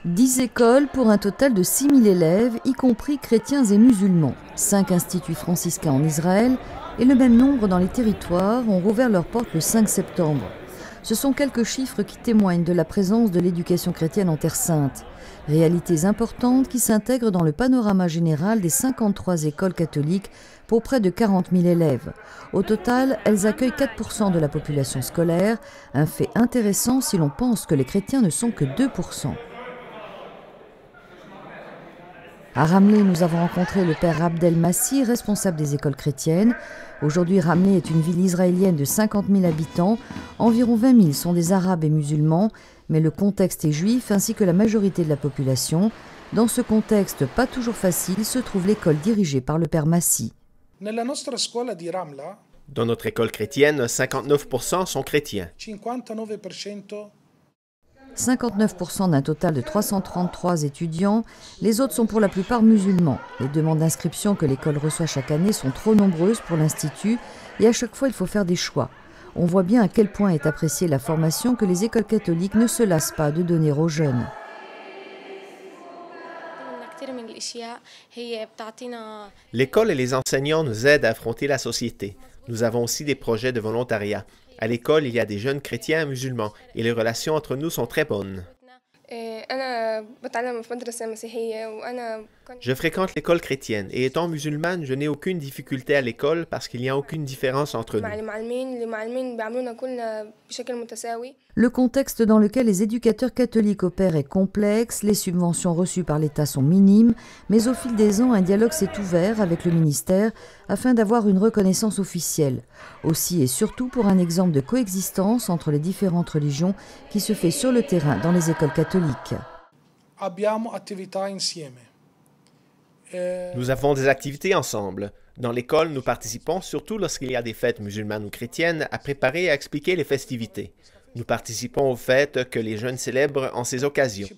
10 écoles pour un total de 6000 élèves, y compris chrétiens et musulmans. 5 instituts franciscains en Israël et le même nombre dans les territoires ont rouvert leurs portes le 5 septembre. Ce sont quelques chiffres qui témoignent de la présence de l'éducation chrétienne en Terre Sainte. Réalités importantes qui s'intègrent dans le panorama général des 53 écoles catholiques pour près de 40 000 élèves. Au total, elles accueillent 4% de la population scolaire, un fait intéressant si l'on pense que les chrétiens ne sont que 2%. À Ramleh, nous avons rencontré le père Abdel Massi, responsable des écoles chrétiennes. Aujourd'hui, Ramleh est une ville israélienne de 50 000 habitants. Environ 20 000 sont des Arabes et musulmans, mais le contexte est juif ainsi que la majorité de la population. Dans ce contexte pas toujours facile se trouve l'école dirigée par le père Massi. Dans notre école chrétienne, 59% sont chrétiens. 59% d'un total de 333 étudiants, les autres sont pour la plupart musulmans. Les demandes d'inscription que l'école reçoit chaque année sont trop nombreuses pour l'Institut et à chaque fois il faut faire des choix. On voit bien à quel point est appréciée la formation que les écoles catholiques ne se lassent pas de donner aux jeunes. L'école et les enseignants nous aident à affronter la société. Nous avons aussi des projets de volontariat. À l'école, il y a des jeunes chrétiens et musulmans et les relations entre nous sont très bonnes. Je fréquente l'école chrétienne et étant musulmane, je n'ai aucune difficulté à l'école parce qu'il n'y a aucune différence entre nous. Le contexte dans lequel les éducateurs catholiques opèrent est complexe, les subventions reçues par l'État sont minimes, mais au fil des ans, un dialogue s'est ouvert avec le ministère afin d'avoir une reconnaissance officielle. Aussi et surtout pour un exemple de coexistence entre les différentes religions qui se fait sur le terrain dans les écoles catholiques. Nous avons des activités ensemble. Dans l'école, nous participons, surtout lorsqu'il y a des fêtes musulmanes ou chrétiennes, à préparer et à expliquer les festivités. Nous participons aux fêtes que les jeunes célèbrent en ces occasions.